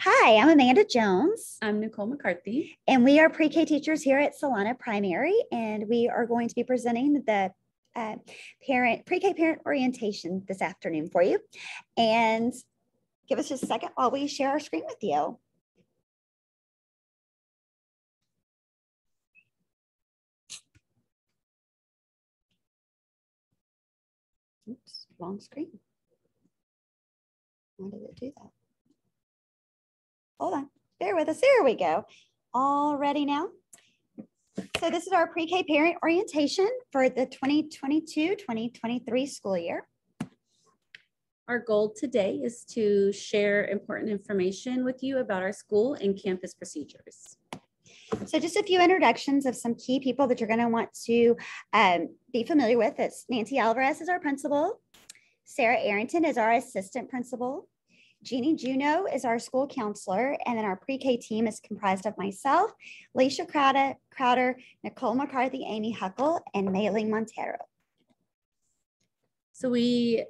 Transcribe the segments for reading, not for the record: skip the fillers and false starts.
Hi, I'm Amanda Jones. I'm Nicole McCarthy. And we are pre-K teachers here at Celina Primary. And we are going to be presenting the pre-K parent orientation this afternoon for you. And give us just a second while we share our screen with you. Oops, wrong screen. Why did it do that? Hold on, bear with us. There we go. All ready now? So this is our pre-K parent orientation for the 2022-2023 school year. Our goal today is to share important information with you about our school and campus procedures. So just a few introductions of some key people that you're going to want to be familiar with. It's Nancy Alvarez is our principal. Sarah Arrington is our assistant principal. Jeannie Juneau is our school counselor, and then our pre-K team is comprised of myself, Leisha Crowder, Nicole McCarthy, Amy Huckle, and Mayling Montero. So we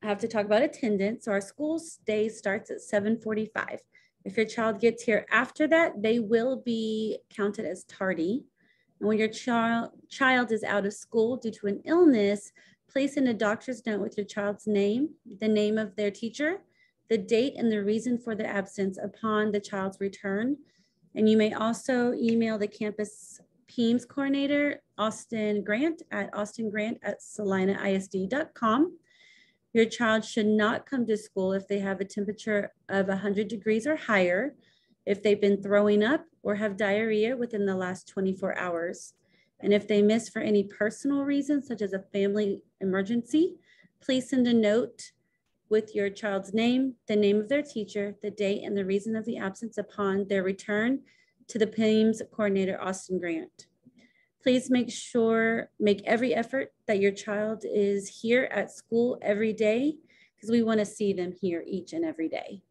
have to talk about attendance. So our school day starts at 7:45. If your child gets here after that, they will be counted as tardy. And when your child is out of school due to an illness, place in a doctor's note with your child's name, the name of their teacher, the date and the reason for the absence upon the child's return. And you may also email the campus PEMS coordinator, Austin Grant at austingrant@celinaisd.com. Your child should not come to school if they have a temperature of 100 degrees or higher, if they've been throwing up or have diarrhea within the last 24 hours. And if they miss for any personal reasons, such as a family emergency, please send a note with your child's name, the name of their teacher, the date, and the reason of the absence upon their return to the PEMS coordinator, Austin Grant. Please make every effort that your child is here at school every day, because we want to see them here each and every day.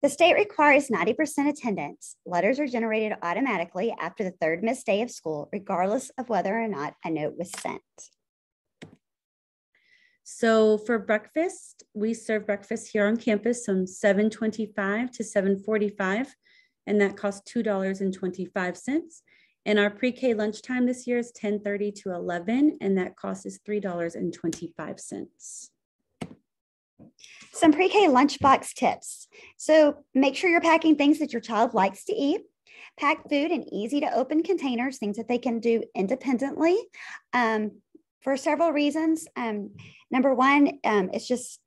The state requires 90% attendance. Letters are generated automatically after the third missed day of school, regardless of whether or not a note was sent. So for breakfast, we serve breakfast here on campus from 7:25 to 7:45, and that costs $2.25. And our pre-K lunchtime this year is 10:30 to 11, and that cost is $3.25. Some pre-K lunchbox tips. So make sure you're packing things that your child likes to eat. Pack food in easy to open containers, things that they can do independently. For several reasons. Number one, it's just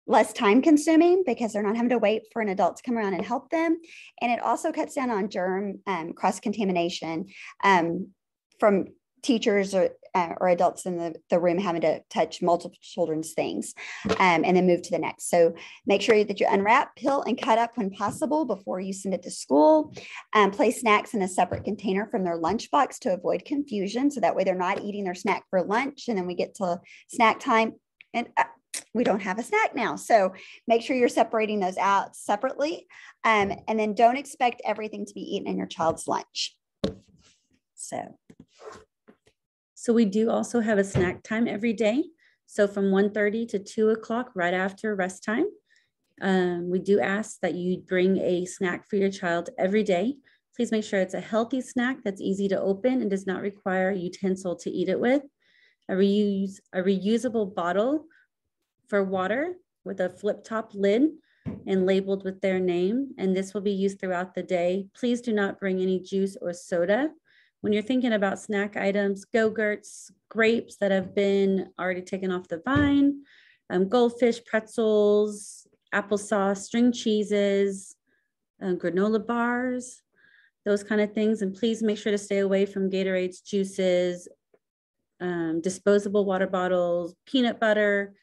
less time consuming because they're not having to wait for an adult to come around and help them. And it also cuts down on germ cross-contamination from teachers or adults in the room having to touch multiple children's things and then move to the next. So make sure that you unwrap, peel, and cut up when possible before you send it to school. Place snacks in a separate container from their lunchbox to avoid confusion. So that way they're not eating their snack for lunch. And then we get to snack time and we don't have a snack now. So make sure you're separating those out separately. And then don't expect everything to be eaten in your child's lunch. So we do also have a snack time every day. So from 1:30 to 2 o'clock, right after rest time. We do ask that you bring a snack for your child every day. Please make sure it's a healthy snack that's easy to open and does not require a utensil to eat it with. A reusable bottle for water with a flip top lid and labeled with their name. And this will be used throughout the day. Please do not bring any juice or soda. When you're thinking about snack items, Go-Gurts, grapes that have been already taken off the vine, goldfish, pretzels, applesauce, string cheeses, granola bars, those kind of things. And please make sure to stay away from Gatorades, juices, disposable water bottles, peanut butter,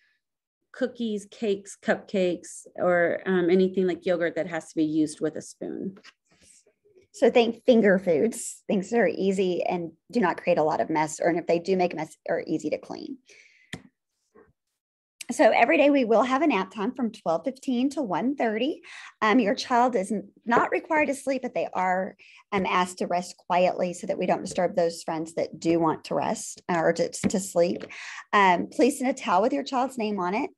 cookies, cakes, cupcakes, or anything like yogurt that has to be used with a spoon. So think finger foods, things that are easy and do not create a lot of mess, or if they do make a mess, are easy to clean. So every day we will have a nap time from 12:15 to 1:30. Your child is not required to sleep, but they are asked to rest quietly so that we don't disturb those friends that do want to rest or to sleep. Please send a towel with your child's name on it.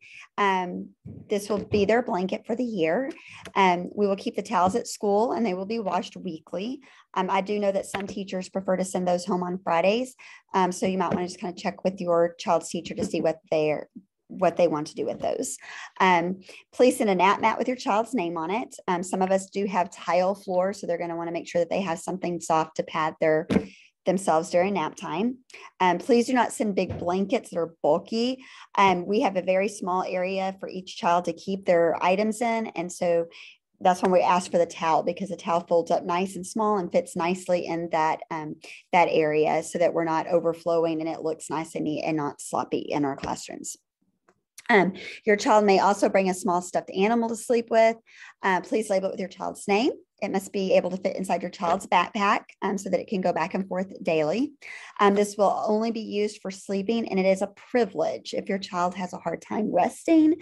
This will be their blanket for the year. We will keep the towels at school and they will be washed weekly. I do know that some teachers prefer to send those home on Fridays. So you might want to just kind of check with your child's teacher to see what they want to do with those. Please send a nap mat with your child's name on it. Some of us do have tile floors, so they're going to want to make sure that they have something soft to pad themselves during nap time. Please do not send big blankets that are bulky. We have a very small area for each child to keep their items in. And so that's when we ask for the towel, because the towel folds up nice and small and fits nicely in that area so that we're not overflowing and it looks nice and neat and not sloppy in our classrooms. Your child may also bring a small stuffed animal to sleep with. Please label it with your child's name. It must be able to fit inside your child's backpack so that it can go back and forth daily. This will only be used for sleeping, and it is a privilege. If your child has a hard time resting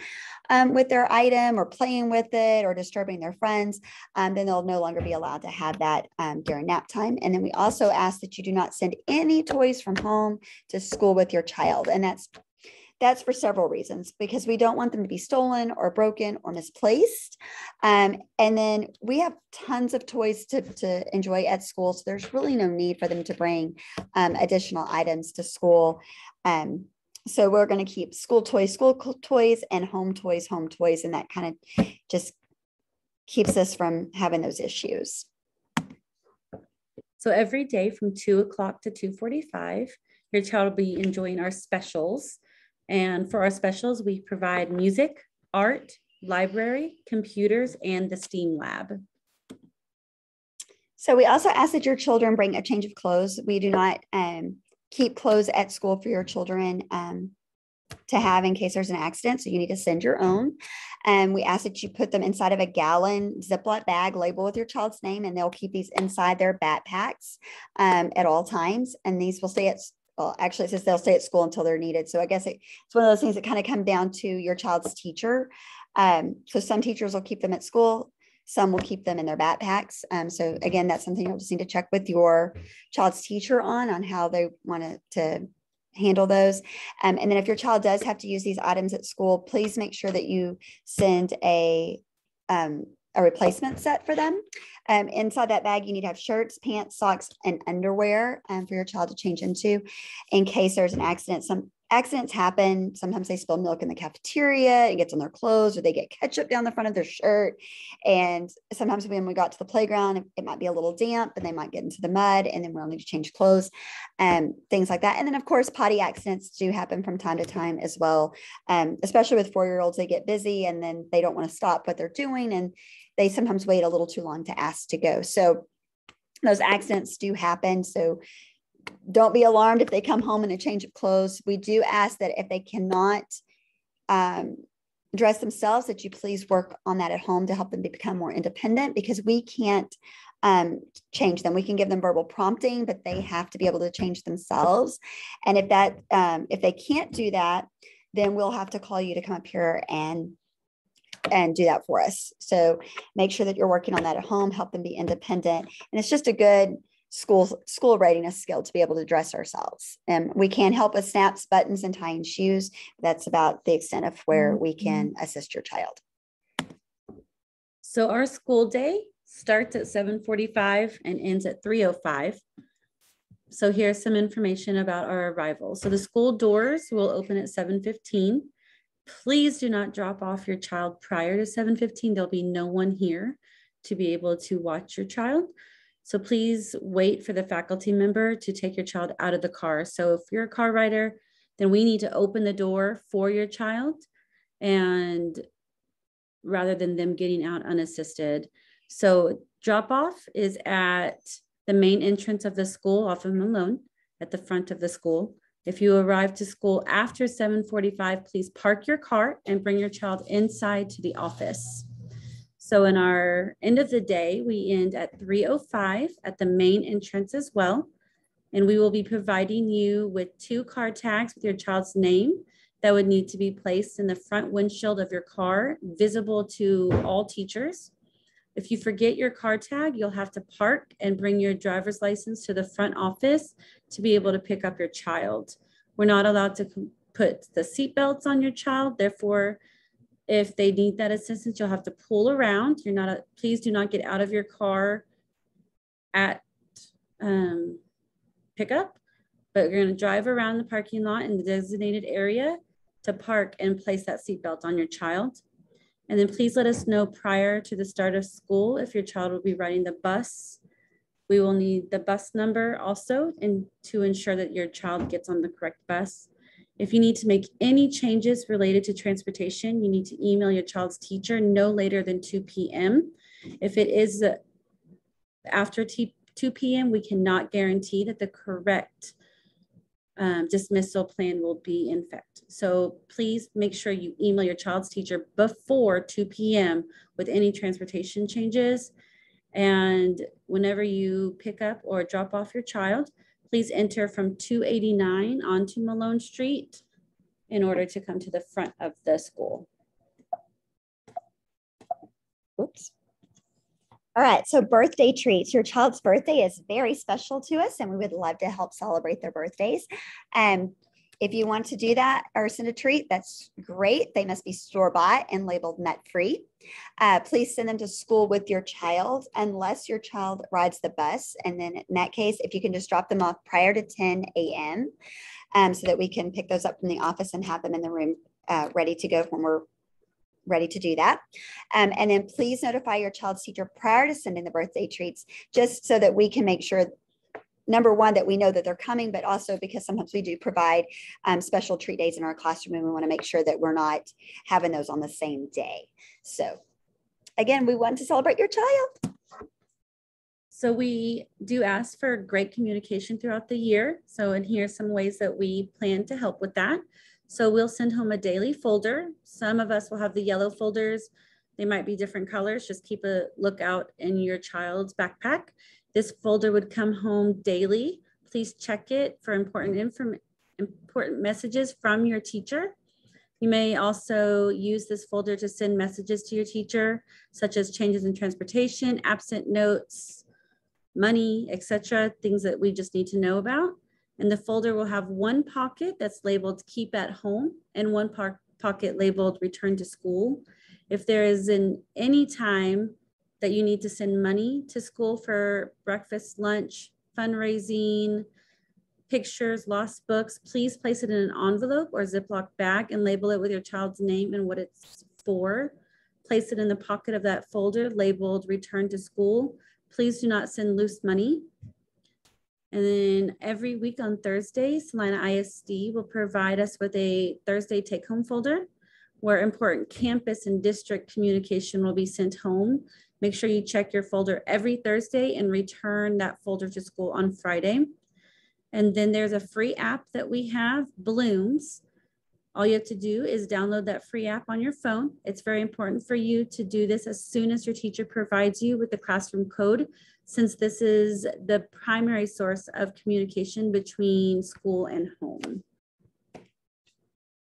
with their item or playing with it or disturbing their friends, then they'll no longer be allowed to have that during nap time. And then we also ask that you do not send any toys from home to school with your child. And that's for several reasons, because we don't want them to be stolen or broken or misplaced. And then we have tons of toys to enjoy at school. So there's really no need for them to bring additional items to school. So we're going to keep school toys, and home toys. And that kind of just keeps us from having those issues. So every day from 2 o'clock to 2:45, your child will be enjoying our specials. And for our specials, we provide music, art, library, computers, and the STEAM lab. So we also ask that your children bring a change of clothes. We do not keep clothes at school for your children to have in case there's an accident. So you need to send your own. We ask that you put them inside of a gallon Ziploc bag, label with your child's name, and they'll keep these inside their backpacks at all times. And these will stay actually, it says they'll stay at school until they're needed. So I guess it's one of those things that kind of come down to your child's teacher. So some teachers will keep them at school. Some will keep them in their backpacks. So again, that's something you'll just need to check with your child's teacher on how they want to handle those. And then if your child does have to use these items at school, please make sure that you send a replacement set for them. Inside that bag, you need to have shirts, pants, socks, and underwear for your child to change into in case there's an accident. Some accidents happen. Sometimes they spill milk in the cafeteria, it gets on their clothes, or they get ketchup down the front of their shirt. And sometimes when we got to the playground, it might be a little damp and they might get into the mud, and then we'll need to change clothes and things like that. And then of course, potty accidents do happen from time to time as well. Especially with 4-year-olds, they get busy and then they don't want to stop what they're doing. And they sometimes wait a little too long to ask to go. So those accidents do happen. So don't be alarmed if they come home in a change of clothes. We do ask that if they cannot dress themselves, that you please work on that at home to help them become more independent, because we can't change them. We can give them verbal prompting, but they have to be able to change themselves. And if they can't do that, then we'll have to call you to come up here and do that for us. So make sure that you're working on that at home, help them be independent. And it's just a good school readiness skill to be able to dress ourselves. And we can help with snaps, buttons, and tying shoes. That's about the extent of where we can assist your child. So our school day starts at 7:45 and ends at 3:05. So here's some information about our arrival. So the school doors will open at 7:15. Please do not drop off your child prior to 7:15. There'll be no one here to be able to watch your child. So please wait for the faculty member to take your child out of the car. So if you're a car rider, then we need to open the door for your child, and rather than them getting out unassisted. So drop off is at the main entrance of the school off of Malone at the front of the school. If you arrive to school after 7:45, please park your car and bring your child inside to the office. So in our end of the day, we end at 3:05 at the main entrance as well. And we will be providing you with 2 card tags with your child's name that would need to be placed in the front windshield of your car, visible to all teachers. If you forget your car tag, you'll have to park and bring your driver's license to the front office to be able to pick up your child. We're not allowed to put the seat belts on your child. Therefore, if they need that assistance, you'll have to pull around. Please do not get out of your car at pickup, but you're going to drive around the parking lot in the designated area to park and place that seatbelt on your child. And then please let us know prior to the start of school if your child will be riding the bus. We will need the bus number also, and to ensure that your child gets on the correct bus. If you need to make any changes related to transportation, you need to email your child's teacher no later than 2 p.m. If it is after 2 p.m., we cannot guarantee that the correct dismissal plan will be in effect. So please make sure you email your child's teacher before 2 p.m. with any transportation changes. And whenever you pick up or drop off your child, please enter from 289 onto Malone Street in order to come to the front of the school. Oops. All right, so birthday treats. Your child's birthday is very special to us, and we would love to help celebrate their birthdays. If you want to do that or send a treat, that's great. They must be store-bought and labeled nut-free. Please send them to school with your child unless your child rides the bus. And then in that case, if you can just drop them off prior to 10 a.m. So that we can pick those up from the office and have them in the room ready to go when we're ready to do that. And then please notify your child's teacher prior to sending the birthday treats, just so that we can make sure, number one, that we know that they're coming, but also because sometimes we do provide special treat days in our classroom, and we want to make sure that we're not having those on the same day. So again, we want to celebrate your child. So we do ask for great communication throughout the year. So, and here's some ways that we plan to help with that. So we'll send home a daily folder. Some of us will have the yellow folders. They might be different colors. Just keep a lookout in your child's backpack. This folder would come home daily. Please check it for important messages from your teacher. You may also use this folder to send messages to your teacher, such as changes in transportation, absent notes, money, etc., things that we just need to know about. And the folder will have one pocket that's labeled keep at home and one pocket labeled return to school. If there is any time that you need to send money to school for breakfast, lunch, fundraising, pictures, lost books, please place it in an envelope or Ziploc bag and label it with your child's name and what it's for. Place it in the pocket of that folder labeled return to school. Please do not send loose money. And then every week on Thursday, Celina ISD will provide us with a Thursday take-home folder where important campus and district communication will be sent home. Make sure you check your folder every Thursday and return that folder to school on Friday. And then there's a free app that we have, Blooms. All you have to do is download that free app on your phone. It's very important for you to do this as soon as your teacher provides you with the classroom code, since this is the primary source of communication between school and home.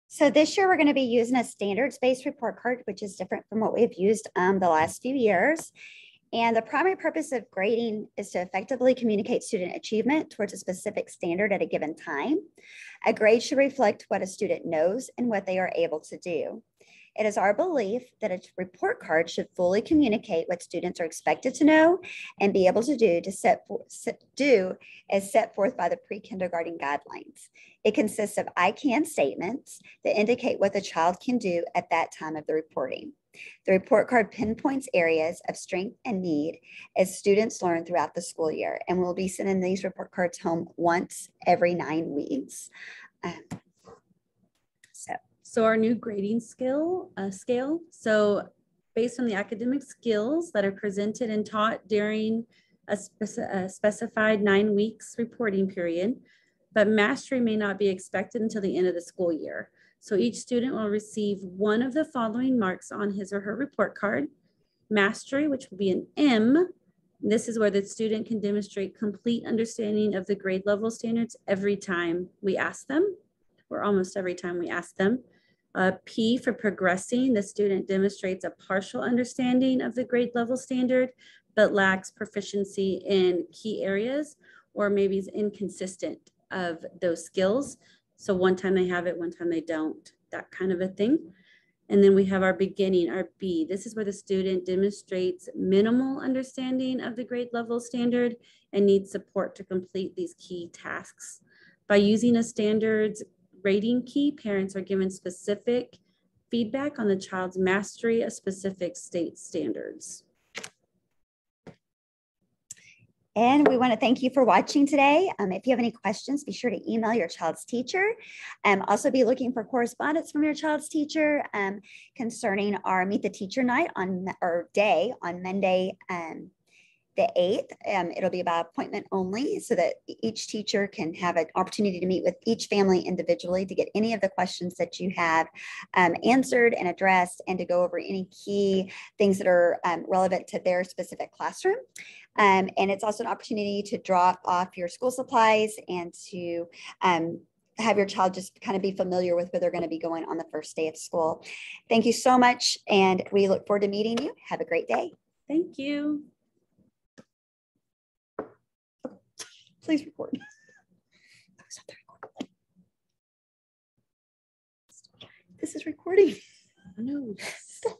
So this year we're going to be using a standards-based report card, which is different from what we've used the last few years. And the primary purpose of grading is to effectively communicate student achievement towards a specific standard at a given time. A grade should reflect what a student knows and what they are able to do. It is our belief that a report card should fully communicate what students are expected to know and be able to do as set forth by the pre-kindergarten guidelines. It consists of I can statements that indicate what the child can do at that time of the reporting. The report card pinpoints areas of strength and need as students learn throughout the school year, and we'll be sending these report cards home once every 9 weeks. So our new grading scale, so based on the academic skills that are presented and taught during a specified 9 weeks reporting period, but mastery may not be expected until the end of the school year. So each student will receive one of the following marks on his or her report card. Mastery, which will be an M. This is where the student can demonstrate complete understanding of the grade level standards every time we ask them. or almost every time we ask them. P for progressing, the student demonstrates a partial understanding of the grade level standard, but lacks proficiency in key areas, or maybe is inconsistent of those skills. So one time they have it, one time they don't, that kind of a thing. And then we have our beginning, our B. This is where the student demonstrates minimal understanding of the grade level standard and needs support to complete these key tasks. By using a standards rating key, parents are given specific feedback on the child's mastery of specific state standards. And we want to thank you for watching today. If you have any questions, be sure to email your child's teacher. Also be looking for correspondence from your child's teacher concerning our Meet the Teacher night on Monday, the 8th. It'll be about appointment only so that each teacher can have an opportunity to meet with each family individually to get any of the questions that you have answered and addressed, and to go over any key things that are relevant to their specific classroom. And it's also an opportunity to drop off your school supplies and to have your child just kind of be familiar with where they're going to be going on the first day of school. Thank you so much, and we look forward to meeting you. Have a great day. Thank you. Please record. This is recording. No. Stop.